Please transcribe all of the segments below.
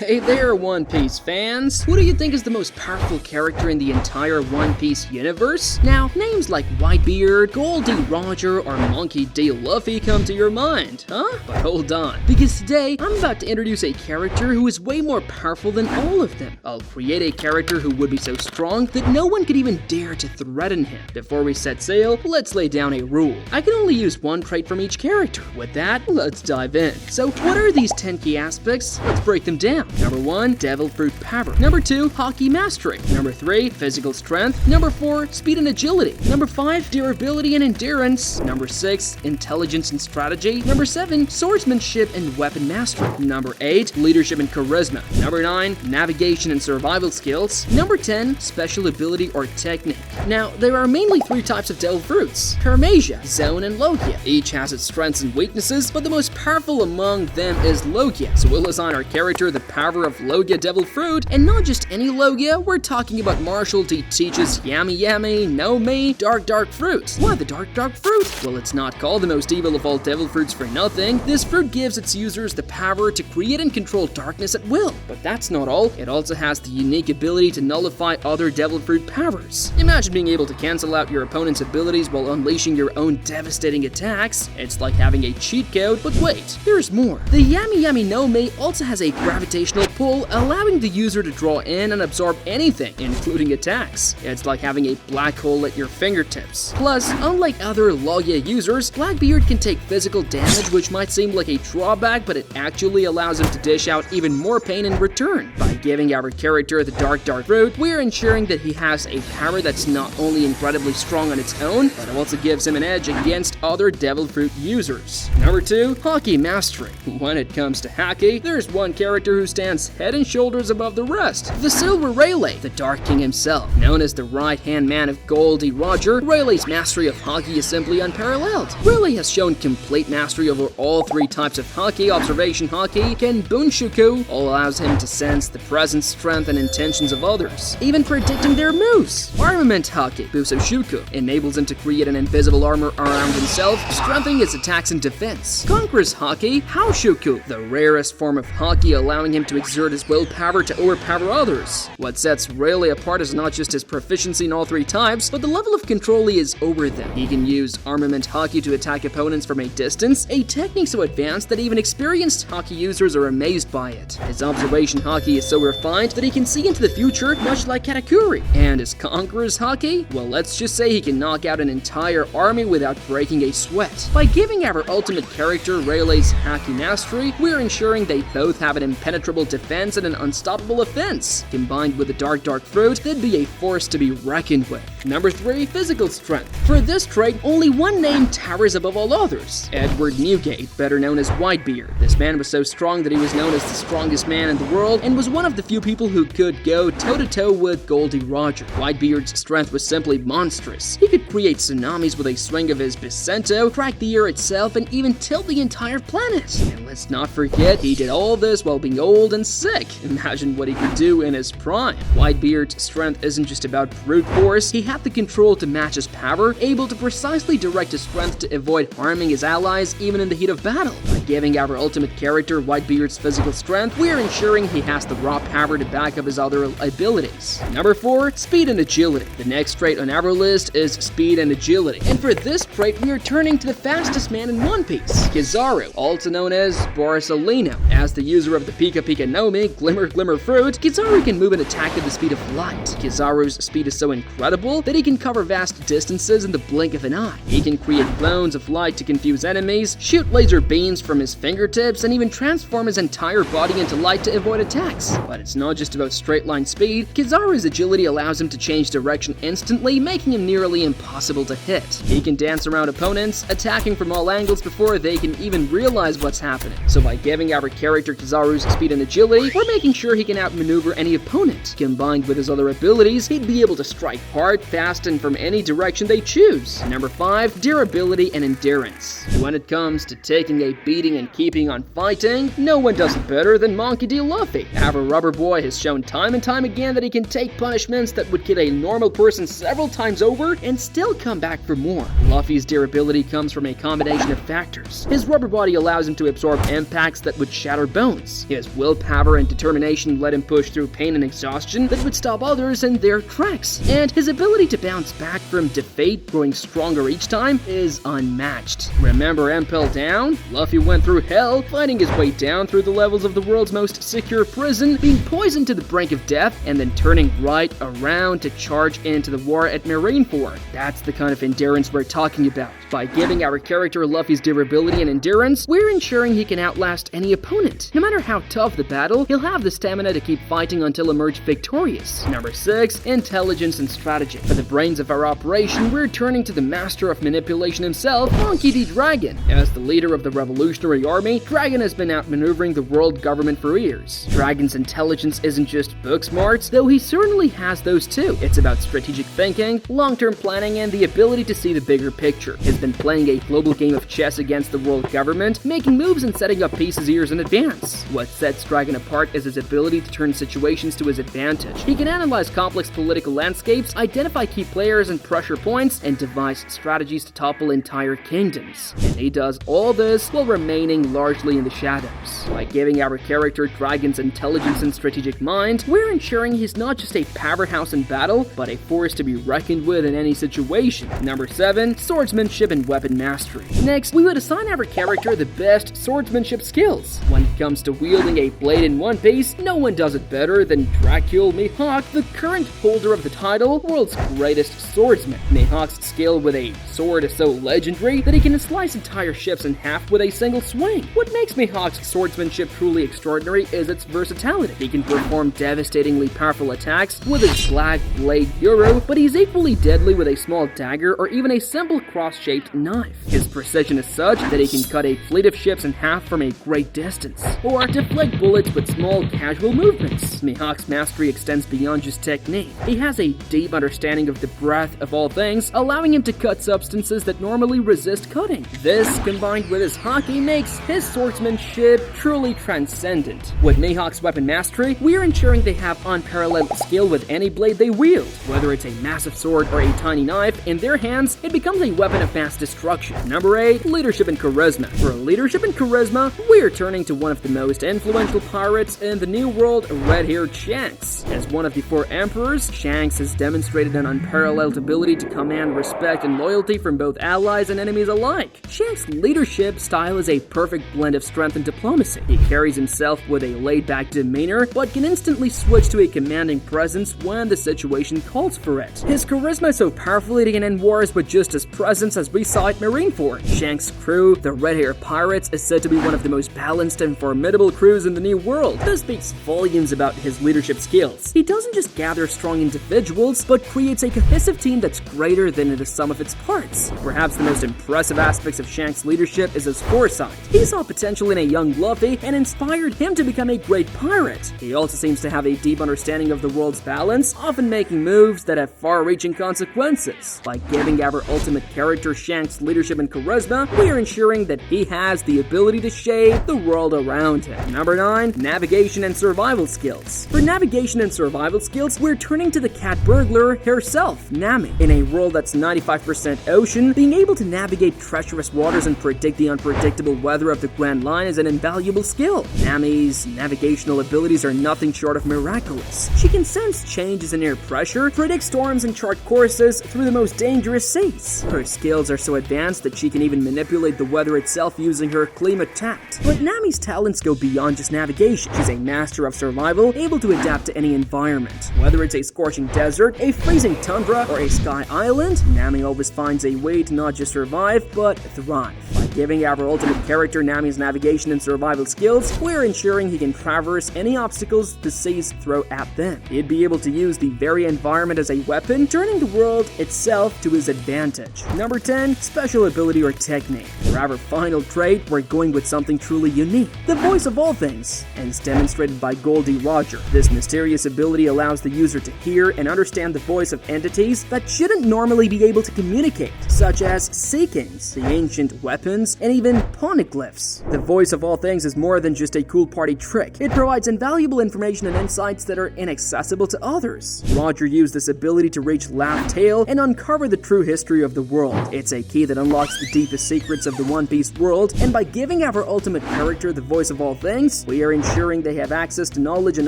Hey there, One Piece fans! Who do you think is the most powerful character in the entire One Piece universe? Now, names like Whitebeard, Goldie Roger, or Monkey D. Luffy come to your mind, huh? But hold on, because today I'm about to introduce a character who is way more powerful than all of them. I'll create a character who would be so strong that no one could even dare to threaten him. Before we set sail, let's lay down a rule. I can only use one trait from each character. With that, let's dive in. So, what are these 10 key aspects? Let's break them down. Number 1, Devil Fruit Power. Number 2, Haki Mastery. Number 3, Physical Strength. Number 4, Speed and Agility. Number 5, Durability and Endurance. Number 6, Intelligence and Strategy. Number 7, Swordsmanship and Weapon Mastery. Number 8, Leadership and Charisma. Number 9, Navigation and Survival Skills. Number 10, Special Ability or Technique. Now, there are mainly 3 types of Devil Fruits: Paramasia, Zone, and Logia. Each has its strengths and weaknesses, but the most powerful among them is Logia. So we'll assign our character the power of Logia Devil Fruit, and not just any Logia, we're talking about Marshall D. Teach's Yami Yami, No Me, Dark Fruit. Why the Dark Fruit? Well, it's not called the most evil of all Devil Fruits for nothing. This fruit gives its users the power to create and control darkness at will. But that's not all, it also has the unique ability to nullify other Devil Fruit powers. Imagine being able to cancel out your opponent's abilities while unleashing your own devastating attacks. It's like having a cheat code, but wait, there's more. The Yami Yami No Me also has a gravitational pull, allowing the user to draw in and absorb anything, including attacks. It's like having a black hole at your fingertips. Plus, unlike other Logia users, Blackbeard can take physical damage, which might seem like a drawback, but it actually allows him to dish out even more pain in return. By giving our character the Dark Fruit, we're ensuring that he has a power that's not only incredibly strong on its own, but also gives him an edge against other Devil Fruit users. Number 2, Haki Mastery. When it comes to Haki, there's one character who stands head and shoulders above the rest: the Silver Rayleigh, the Dark King himself. Known as the right-hand man of Goldie Roger, Rayleigh's mastery of Haki is simply unparalleled. Rayleigh has shown complete mastery over all 3 types of Haki: Observation Haki, Ken Bunshuku, all allows him to sense the presence, strength, and intentions of others, even predicting their moves. Armament Haki, Busoshuku, enables him to create an invisible armor around himself, strengthening his attacks and defense. Conqueror's Haki, Haoshuku, the rarest form of Haki, allowing him to exert his willpower to overpower others. What sets Rayleigh apart is not just his proficiency in all 3 types, but the level of control he is over them. He can use Armament Haki to attack opponents from a distance, a technique so advanced that even experienced Haki users are amazed by it. His Observation Haki is so refined that he can see into the future, much like Katakuri. And his Conqueror's Haki? Well, let's just say he can knock out an entire army without breaking a sweat. By giving our ultimate character Rayleigh's Haki Mastery, we're ensuring they both have an impenetrable defense and an unstoppable offense. Combined with the Dark Fruit, they'd be a force to be reckoned with. Number 3, Physical Strength. For this trait, only one name towers above all others: Edward Newgate, better known as Whitebeard. This man was so strong that he was known as the strongest man in the world, and was one of the few people who could go toe-to-toe with Goldie Roger. Whitebeard's strength was simply monstrous. He could create tsunamis with a swing of his Bisento, crack the air itself, and even tilt the entire planet. And let's not forget, he did all this while being old and sick. Imagine what he could do in his prime. Whitebeard's strength isn't just about brute force, he had the control to match his power, able to precisely direct his strength to avoid harming his allies even in the heat of battle. By giving our ultimate character Whitebeard's physical strength, we're ensuring he has the raw power to back up his other abilities. Number 4, Speed and Agility. The next trait on our list is Speed and Agility. And for this trait, we are turning to the fastest man in One Piece, Kizaru, also known as Borsalino. As the user of the Pika Pika no Mi, Glimmer Fruit, Kizaru can move and attack at the speed of light. Kizaru's speed is so incredible that he can cover vast distances in the blink of an eye. He can create clones of light to confuse enemies, shoot laser beams from his fingertips, and even transform his entire body into light to avoid attacks. But it's not just about straight line speed. Kizaru's agility allows him to change direction instantly, making him nearly impossible to hit. He can dance around opponents, attacking from all angles before they can even realize what's happening. So by giving our character Kizaru's speed and agility, we're making sure he can outmaneuver any opponent. Combined with his other abilities, he'd be able to strike hard, fast, and from any direction they choose. Number 5, Durability and Endurance. When it comes to taking a beating and keeping on fighting, no one does it better than Monkey D. Luffy. Our rubber boy has shown time and time again that he can take punishments that would kill a normal person several times over and still come back for more. Luffy's durability comes from a combination of factors. His rubber body allows him to absorb impacts that would shatter bones. His will willpower and determination let him push through pain and exhaustion that would stop others in their tracks. And his ability to bounce back from defeat, growing stronger each time, is unmatched. Remember Impel Down? Luffy went through hell, fighting his way down through the levels of the world's most secure prison, being poisoned to the brink of death, and then turning right around to charge into the war at Marineford. That's the kind of endurance we're talking about. By giving our character Luffy's durability and endurance, we're ensuring he can outlast any opponent. No matter how tough the battle, he'll have the stamina to keep fighting until emerge victorious. Number 6, intelligence and strategy. For the brains of our operation, we're turning to the master of manipulation himself, Monkey D. Dragon. As the leader of the revolutionary army, Dragon has been outmaneuvering the world government for years. Dragon's intelligence isn't just book smarts, though he certainly has those too. It's about strategic thinking, long-term planning, and the ability to see the bigger picture. He's been playing a global game of chess against the world government, making moves and setting up pieces years in advance. What sets Dragon apart is his ability to turn situations to his advantage. He can analyze complex political landscapes, identify key players and pressure points, and devise strategies to topple entire kingdoms. And he does all this while remaining largely in the shadows. By giving our character Dragon's intelligence and strategic mind, we're ensuring he's not just a powerhouse in battle, but a force to be reckoned with in any situation. Number 7, swordsmanship and weapon mastery. Next, we would assign our character the best swordsmanship skills. When it comes to wielding a blade in One Piece, no one does it better than Dracul Mihawk, the current holder of the title, world's greatest swordsman. Mihawk's skill with a sword is so legendary that he can slice entire ships in half with a single swing. What makes Mihawk's swordsmanship truly extraordinary is its versatility. He can perform devastatingly powerful attacks with his Black Blade Euro, but he's equally deadly with a small dagger or even a simple cross-shaped knife. His precision is such that he can cut a fleet of ships in half from a great distance, or deflect bullets with small casual movements. Mihawk's mastery extends beyond just technique. He has a deep understanding of the breadth of all things, allowing him to cut substances that normally resist cutting. This, combined with his Haki, makes his swordsmanship truly transcendent. With Mihawk's weapon mastery, we're ensuring they have unparalleled skill with any blade they wield. Whether it's a massive sword or a tiny knife, in their hands, it becomes a weapon of mass destruction. Number 8, leadership and charisma. For leadership and charisma, we're turning to one of the most influential pirates in the New World, red-haired Shanks. As one of the 4 emperors, Shanks has demonstrated an unparalleled ability to command respect and loyalty from both allies and enemies alike. Shanks' leadership style is a perfect blend of strength and diplomacy. He carries himself with a laid-back demeanor, but can instantly switch to a commanding presence when the situation calls for it. His charisma is so powerful that he can end wars with just his presence, as we saw at Marineford. Shanks' crew, the Red Hair Pirates, is said to be one of the most balanced and formidable crews in the New World. This speaks volumes about his leadership skills. He doesn't just gather strong individuals, but creates a cohesive team that's greater than the sum of its parts. Perhaps the most impressive aspects of Shanks' leadership is his foresight. He saw potential in a young Luffy and inspired him to become a great pirate. He also seems to have a deep understanding of the world's balance, often making moves that have far-reaching consequences. By giving our ultimate character Shanks leadership and charisma, we are ensuring that he has the ability to shape the world around him. Number 9, navigation and survival skills. For navigation and survival skills, we're turning to the cat burglar herself, Nami. In a world that's 95% ocean, being able to navigate treacherous waters and predict the unpredictable weather of the Grand Line is an invaluable skill. Nami's navigational abilities are nothing short of miraculous. She can sense changes in air pressure, predict storms, and chart courses through the most dangerous seas. Her skills are so advanced that she can even manipulate the weather itself using her climate tact. But Nami's talents go beyond just navigation. She's a master of survival, able to adapt to any environment. Whether it's a scorching desert, a freezing tundra, or a sky island, Nami always finds a way to not just survive, but thrive. By giving our ultimate character Nami's navigation and survival skills, we're ensuring he can traverse any obstacles the seas throw at them. He'd be able to use the very environment as a weapon, turning the world itself to his advantage. Number 10, special ability or technique. For our final trait, we're going with something truly unique. The voice of all things, and it's demonstrated by Goldie Roger. This mysterious ability allows the user to hear and understand the voice of entities that shouldn't normally be able to communicate, such as sea kings, the ancient weapons runes, and even poneglyphs. The voice of all things is more than just a cool party trick. It provides invaluable information and insights that are inaccessible to others. Roger used this ability to reach Laugh Tale and uncover the true history of the world. It's a key that unlocks the deepest secrets of the One Piece world, and by giving our ultimate character the voice of all things, we are ensuring they have access to knowledge and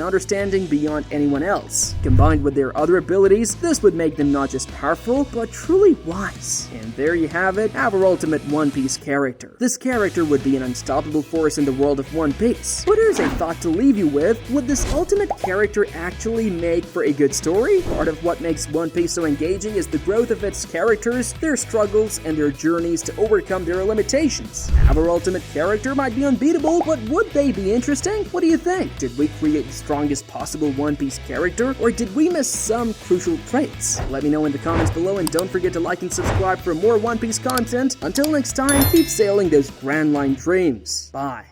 understanding beyond anyone else. Combined with their other abilities, this would make them not just powerful, but truly wise. And there you have it, our ultimate One Piece character. This character would be an unstoppable force in the world of One Piece. But here's a thought to leave you with: would this ultimate character actually make for a good story? Part of what makes One Piece so engaging is the growth of its characters, their struggles, and their journeys to overcome their limitations. Our ultimate character might be unbeatable, but would they be interesting? What do you think? Did we create the strongest possible One Piece character, or did we miss some crucial traits? Let me know in the comments below, and don't forget to like and subscribe for more One Piece content. Until next time, keep sailing those grand line dreams. Bye.